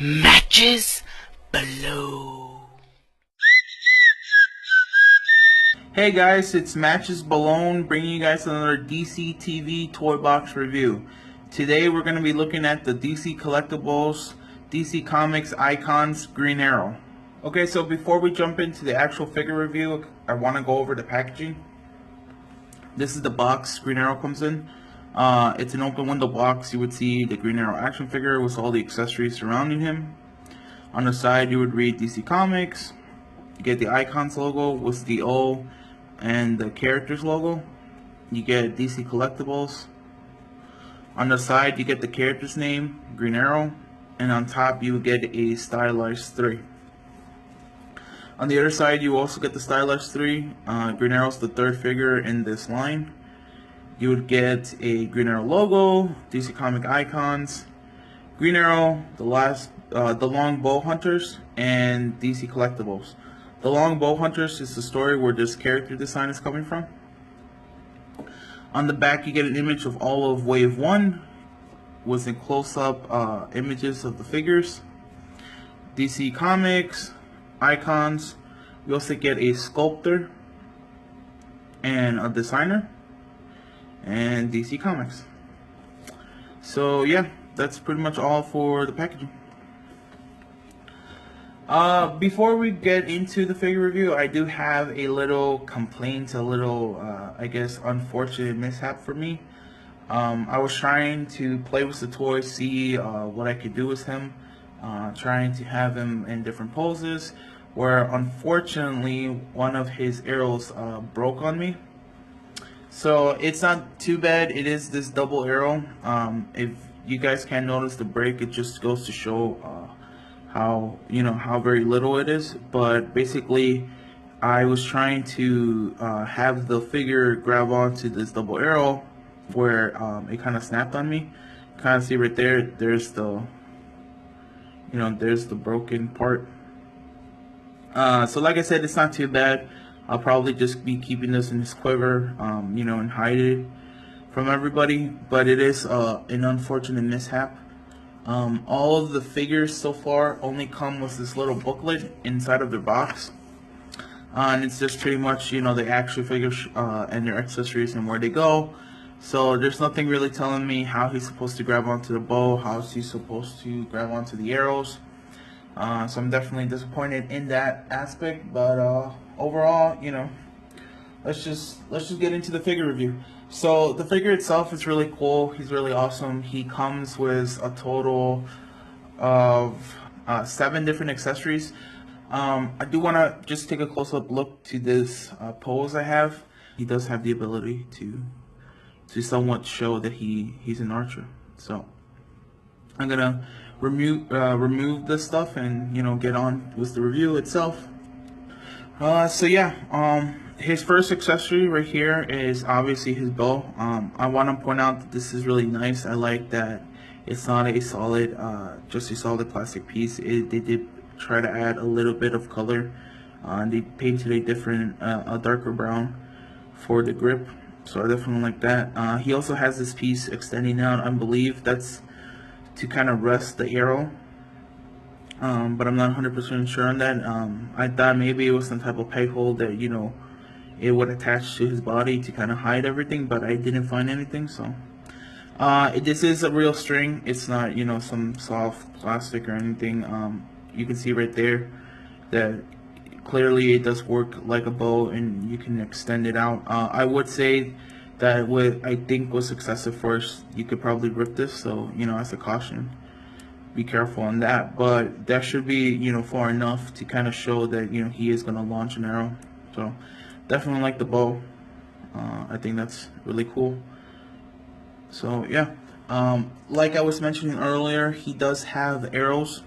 Matches Balone. Hey guys, it's Matches Balone bringing you guys another DC TV toy box review. Today we're going to be looking at the DC Collectibles, DC Comics Icons Green Arrow. Okay, so before we jump into the actual figure review, I want to go over the packaging. This is the box Green Arrow comes in. It's an open window box. You would see the Green Arrow action figure with all the accessories surrounding him. On the side you would read DC Comics. You get the Icons logo with the O and the characters logo. You get DC Collectibles. On the side you get the character's name, Green Arrow, and on top you get a stylized 3. On the other side you also get the stylized 3. Green Arrow's the third figure in this line. You would get a Green Arrow logo, DC Comic Icons, Green Arrow, the Longbow Hunters, and DC Collectibles. The Longbow Hunters is the story where this character design is coming from. On the back you get an image of all of Wave 1 with a close-up images of the figures. DC Comics, Icons. We also get a sculptor and a designer, and DC Comics. So yeah, that's pretty much all for the packaging. Before we get into the figure review, I do have a little complaint, a little, I guess, unfortunate mishap for me. I was trying to play with the toy, see what I could do with him, trying to have him in different poses, where unfortunately one of his arrows broke on me. So it's not too bad. It is this double arrow. If you guys can't notice the break, it just goes to show how very little it is. But basically I was trying to have the figure grab onto this double arrow where it kind of snapped on me. Kind of see right there, there's the there's the broken part. So like I said, it's not too bad. I'll probably just be keeping this in his quiver, and hide it from everybody. But it is an unfortunate mishap. All of the figures so far only come with this little booklet inside of their box. And it's just pretty much, the action figures and their accessories and where they go. So there's nothing really telling me how he's supposed to grab onto the bow, how he's supposed to grab onto the arrows. So I'm definitely disappointed in that aspect, but overall, let's just get into the figure review. So the figure itself is really cool. He's really awesome. He comes with a total of 7 different accessories. I do want to just take a close-up look to this pose I have. He does have the ability to somewhat show that he's an archer. So I'm gonna remove this stuff and get on with the review itself. So yeah, his first accessory right here is obviously his bow. I want to point out that this is really nice. I like that it's not a solid, just a solid plastic piece. They did try to add a little bit of color. They painted a different, a darker brown for the grip. So I definitely like that. He also has this piece extending out. I believe that's to kind of rest the arrow, but I'm not 100% sure on that. I thought maybe it was some type of pipe hole that it would attach to his body to kind of hide everything, but I didn't find anything. So this is a real string. It's not some soft plastic or anything. You can see right there that clearly it does work like a bow and you can extend it out. I would say that what I think was excessive force, you could probably rip this, so as a caution, be careful on that. But that should be far enough to kind of show that he is going to launch an arrow. So definitely like the bow. I think that's really cool. So yeah, like I was mentioning earlier, he does have arrows.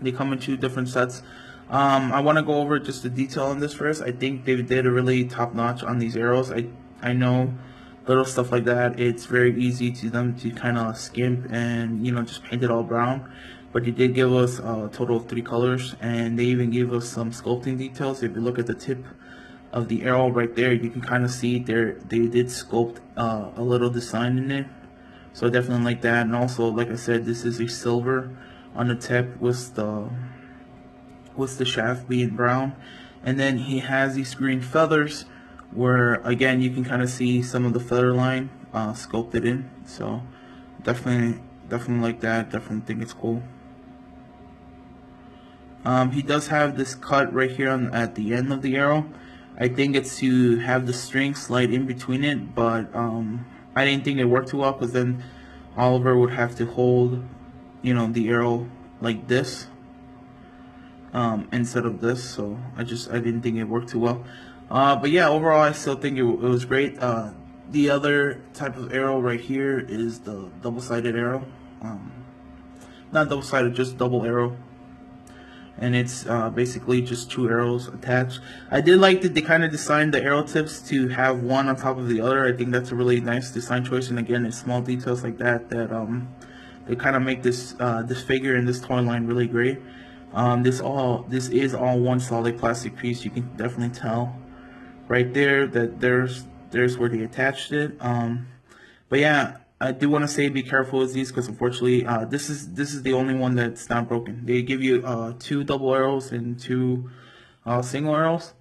They come in 2 different sets. I want to go over just the detail on this first. I think they did a really top notch on these arrows. I know little stuff like that, it's very easy to them to kind of skimp and just paint it all brown, but they did give us a total of 3 colors, and they even gave us some sculpting details. If you look at the tip of the arrow right there, you can kind of see there they did sculpt a little design in it. So I definitely like that. And also, like I said, this is a silver on the tip with the shaft being brown. And then he has these green feathers where again you can kind of see some of the feather line sculpted in. So definitely like that. Definitely think it's cool. He does have this cut right here at the end of the arrow. I think it's to have the string slide in between it, but I didn't think it worked too well because then Oliver would have to hold, the arrow like this instead of this. So I didn't think it worked too well. But yeah, overall I still think it was great. The other type of arrow right here is the double-sided arrow. Not double-sided, just double arrow. And it's basically just 2 arrows attached. I did like that they kind of designed the arrow tips to have one on top of the other. I think that's a really nice design choice, and again, it's small details like that they kind of make this this figure and this toy line really great. This is all one solid plastic piece. You can definitely tell right there that there's where they attached it. But yeah, I do want to say be careful with these because unfortunately this is the only one that's not broken. They give you 2 double arrows and 2 single arrows.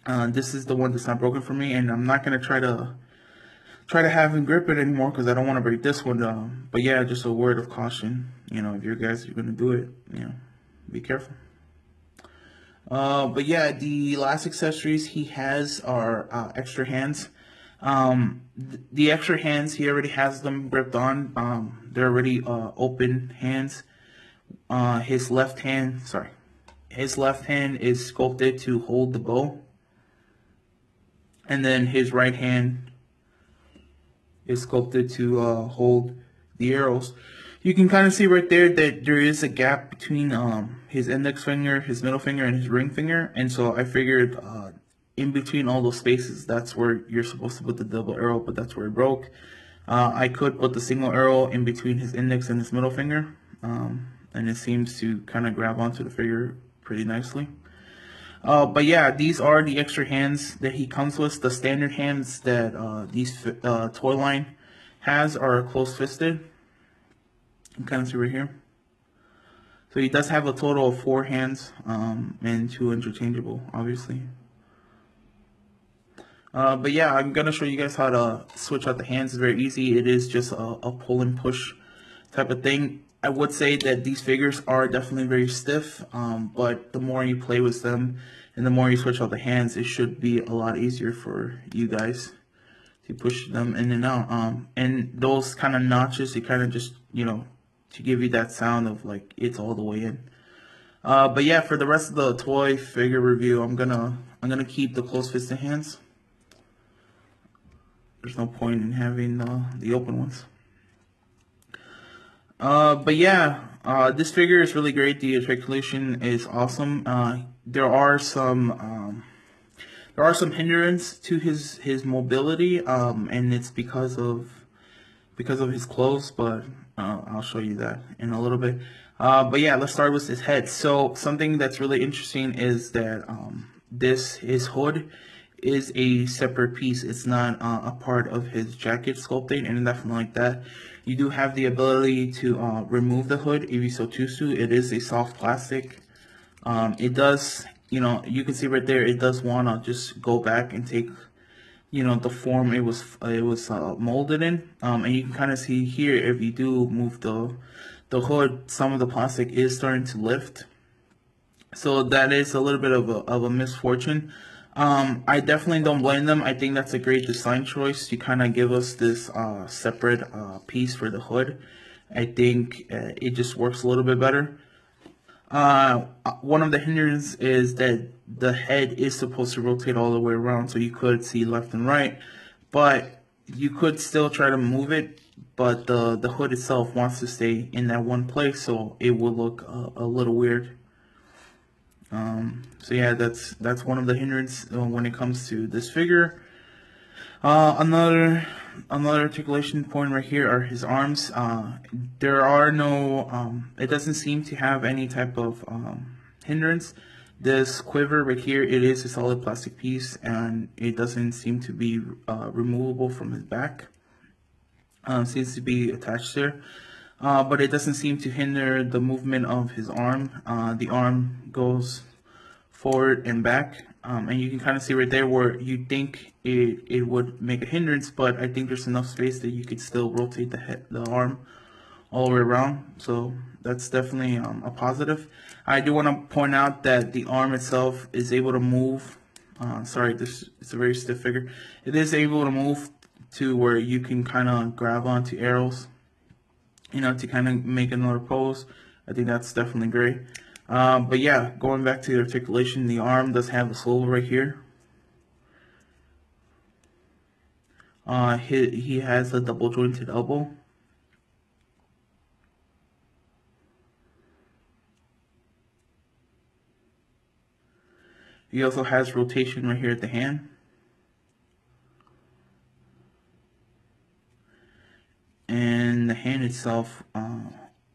This is the one that's not broken for me, and I'm not gonna try to have him grip it anymore because I don't want to break this one. But yeah, just a word of caution. If you guys are gonna do it, be careful. But yeah, the last accessories he has are extra hands. The extra hands, he already has them gripped on. They're already open hands. His left hand is sculpted to hold the bow, and then his right hand is sculpted to hold the arrows. You can kind of see right there that there is a gap between his index finger, his middle finger, and his ring finger, and so I figured in between all those spaces, that's where you're supposed to put the double arrow, but that's where it broke. I could put the single arrow in between his index and his middle finger, and it seems to kind of grab onto the figure pretty nicely. But yeah, these are the extra hands that he comes with. The standard hands that these toy line has are close-fisted. You can kind of see right here. So he does have a total of 4 hands and 2 interchangeable, obviously. But yeah, I'm going to show you guys how to switch out the hands. It's very easy. It is just a pull and push type of thing. I would say that these figures are definitely very stiff, but the more you play with them and the more you switch out the hands, it should be a lot easier for you guys to push them in and out. And those kind of notches, you kind of just, to give you that sound of like it's all the way in. But yeah, for the rest of the toy figure review, I'm gonna keep the close-fisted hands. There's no point in having the open ones. But yeah, this figure is really great. The articulation is awesome. There are some hindrance to his mobility, and it's because of his clothes. But I'll show you that in a little bit. But yeah, let's start with his head. So something that's really interesting is that his hood is a separate piece. It's not a part of his jacket sculpting and nothing like that. You do have the ability to remove the hood if you so choose to. It is a soft plastic. It does, you can see right there, it does want to just go back and take, the form it was molded in. And you can kind of see here, if you do move the hood, some of the plastic is starting to lift. So that is a little bit of a misfortune. I definitely don't blame them. I think that's a great design choice to kind of give us this separate piece for the hood. I think it just works a little bit better. One of the hindrances is that the head is supposed to rotate all the way around, so you could see left and right, but you could still try to move it, but the hood itself wants to stay in that one place, so it will look a little weird. So yeah, that's one of the hindrances when it comes to this figure. Another articulation point right here are his arms. There are no, it doesn't seem to have any type of hindrance. This quiver right here, it is a solid plastic piece, and it doesn't seem to be removable from his back. Seems to be attached there. but it doesn't seem to hinder the movement of his arm. The arm goes forward and back, and you can kind of see right there where you think it would make a hindrance, but I think there's enough space that you could still rotate the arm all the way around. So that's definitely a positive. I do want to point out that the arm itself is able to move. Sorry, this is a very stiff figure. It is able to move to where you can kind of grab onto arrows, to kind of make another pose. I think that's definitely great. But yeah, going back to the articulation, the arm does have a swivel right here. He has a double jointed elbow. He also has rotation right here at the hand. And the hand itself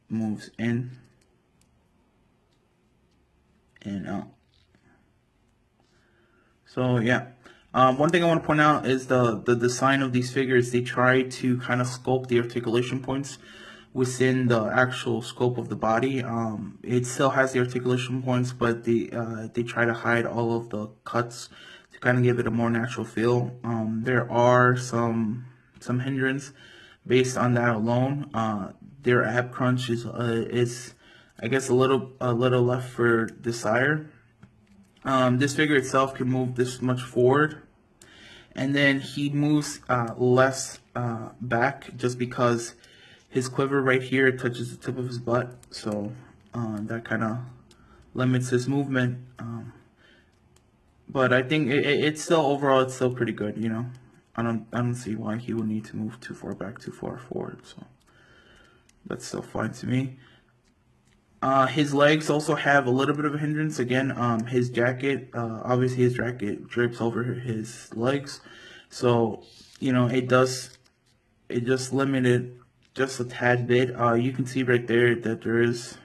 moves in and out. So yeah, one thing I want to point out is the design of these figures. They try to kind of sculpt the articulation points within the actual scope of the body. It still has the articulation points, but they try to hide all of the cuts to kind of give it a more natural feel. There are some hindrance based on that alone. Their ab crunch is I guess a little left for desire. This figure itself can move this much forward, and then he moves less back just because his quiver right here touches the tip of his butt, so that kind of limits his movement. But I think it's still overall it's still pretty good. I don't see why he would need to move too far back, too far forward. So that's still fine to me. His legs also have a little bit of a hindrance. Again, his jacket, obviously his jacket drapes over his legs, so it just limited just a tad bit. You can see right there that there is.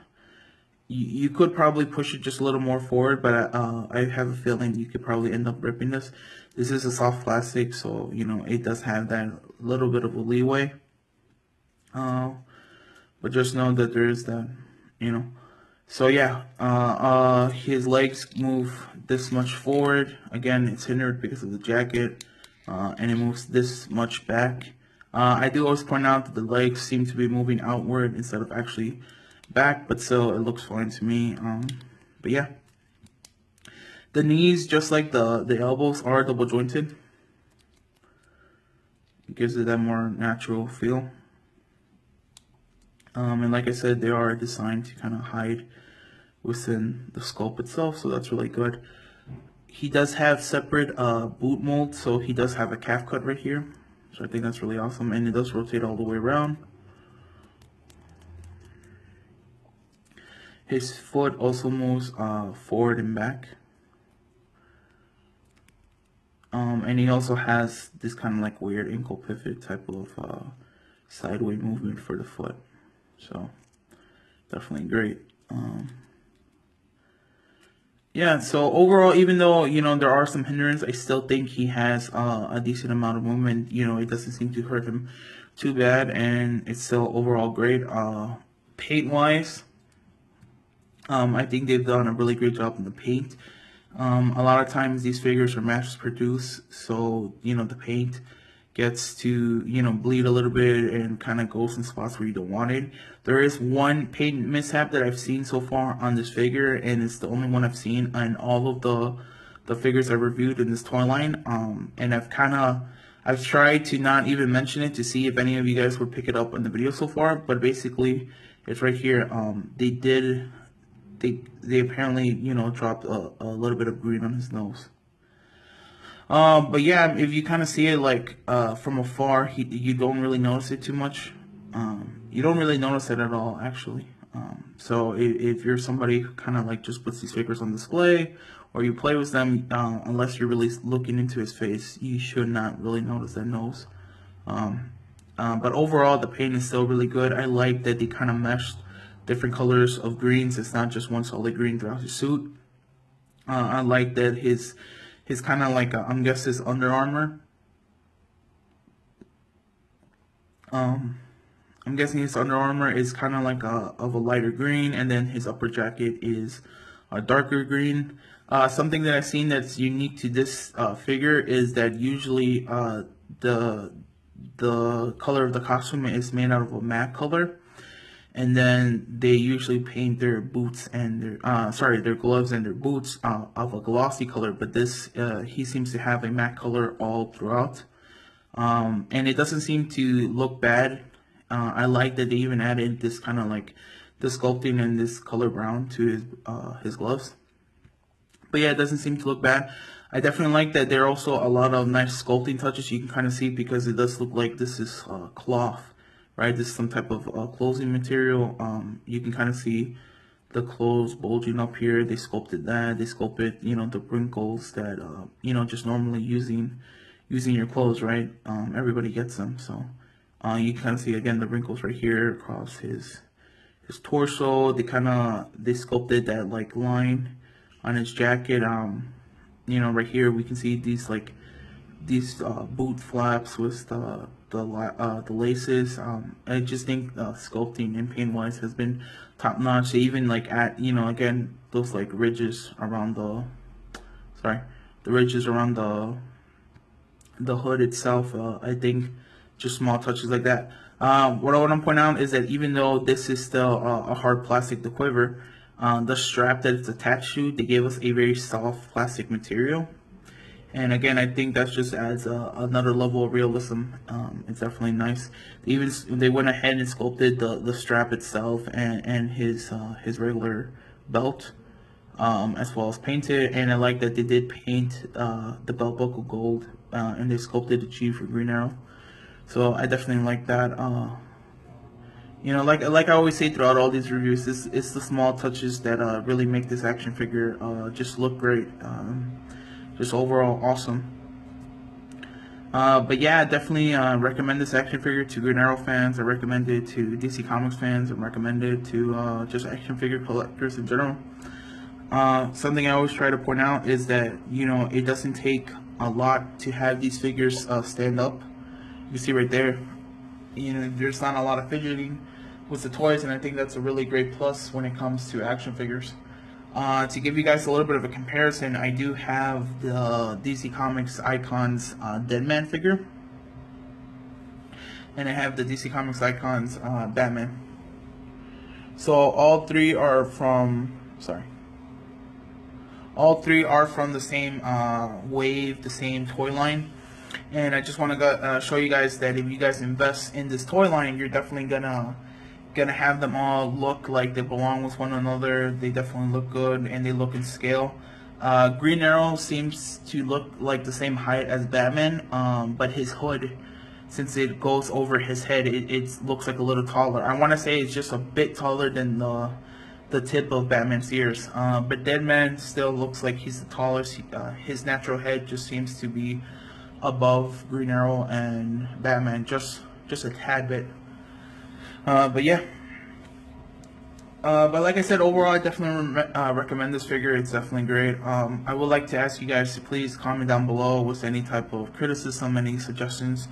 You could probably push it just a little more forward, but I have a feeling you could probably end up ripping this. This is a soft plastic, so it does have that little bit of a leeway. But just know that there is that, So yeah, his legs move this much forward. Again, it's hindered because of the jacket, and it moves this much back. I do always point out that the legs seem to be moving outward instead of actually back, but still it looks fine to me. But yeah, the knees, just like the elbows, are double jointed. It gives it that more natural feel. And like I said, they are designed to kind of hide within the sculpt itself, so that's really good. He does have separate boot molds, so he does have a calf cut right here, so I think that's really awesome, and it does rotate all the way around. His foot also moves forward and back, and he also has this kind of like weird ankle pivot type of sideways movement for the foot, so definitely great. Yeah, so overall, even though, there are some hindrances, I still think he has a decent amount of movement. It doesn't seem to hurt him too bad, and it's still overall great. Paint-wise, I think they've done a really great job in the paint. A lot of times these figures are mass-produced, so, the paint gets to, bleed a little bit and kind of goes in spots where you don't want it. There is one paint mishap that I've seen so far on this figure, and it's the only one I've seen on all of the figures I reviewed in this toy line. And I've tried to not even mention it to see if any of you guys would pick it up in the video so far, but basically it's right here. They apparently, dropped a little bit of green on his nose. But yeah, if you kind of see it like from afar, you don't really notice it too much. You don't really notice it at all, actually. So if you're somebody who kind of like just puts these figures on display, or you play with them, unless you're really looking into his face, you should not really notice that nose. But overall, the paint is still really good. I like that they kind of meshed different colors of greens. It's not just one solid green throughout his suit. I like that his kind of like, I'm guessing his Under Armour. I'm guessing his Under Armour is kind of like of a lighter green, and then his upper jacket is a darker green. Something that I've seen that's unique to this figure is that usually the color of the costume is made out of a matte color, and then they usually paint their boots and their gloves and their boots of a glossy color. But this he seems to have a matte color all throughout, and it doesn't seem to look bad. I like that they even added this kind of like the sculpting and this color brown to his gloves. But yeah, it doesn't seem to look bad. I definitely like that there are also a lot of nice sculpting touches you can kind of see, because it does look like this is cloth, right? This is some type of clothing material. You can kind of see the clothes bulging up here. They sculpted that. They sculpted, you know, the wrinkles that, you know, just normally using your clothes, right? Everybody gets them. So you can kind of see, again, the wrinkles right here across his torso. They sculpted that like line on his jacket. You know, right here we can see these boot flaps with the laces. I just think sculpting and paint wise has been top notch. They even like add, you know, again, those like ridges around the ridges around the hood itself. I think just small touches like that. What I want to point out is that even though this is still a hard plastic to quiver, the strap that it's attached to, they gave us a very soft plastic material. And again, I think that just adds another level of realism. It's definitely nice. They went ahead and sculpted the strap itself and his regular belt, as well as painted. And I like that they did paint the belt buckle gold, and they sculpted the G for Green Arrow. So I definitely like that. You know, like I always say throughout all these reviews, it's the small touches that really make this action figure just look great. Just overall awesome. But yeah, I definitely recommend this action figure to Green Arrow fans. I recommend it to DC Comics fans. I recommend it to just action figure collectors in general. Something I always try to point out is that, you know, it doesn't take a lot to have these figures stand up. You can see right there, you know, there's not a lot of fidgeting with the toys, and I think that's a really great plus when it comes to action figures. To give you guys a little bit of a comparison, I do have the DC Comics Icons Deadman figure, and I have the DC Comics Icons Batman. So all three are from the same wave, the same toy line. And I just want to show you guys that if you guys invest in this toy line, you're definitely gonna have them all look like they belong with one another. They definitely look good, and they look in scale. Green Arrow seems to look like the same height as Batman, but his hood, since it goes over his head, it looks like a little taller. I want to say it's just a bit taller than the tip of Batman's ears. But Deadman still looks like he's the tallest. His natural head just seems to be above Green Arrow and Batman, just a tad bit. But yeah. But like I said, overall, I definitely recommend this figure. It's definitely great. I would like to ask you guys to please comment down below with any type of criticism, any suggestions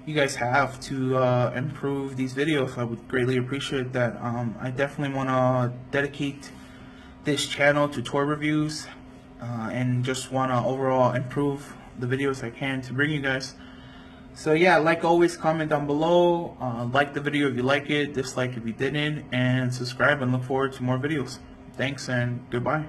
you guys have to improve these videos. I would greatly appreciate that. I definitely want to dedicate this channel to toy reviews, and just want to overall improve the videos I can to bring you guys. So yeah, like always, comment down below, like the video if you like it, dislike if you didn't, and subscribe, and look forward to more videos. Thanks and goodbye.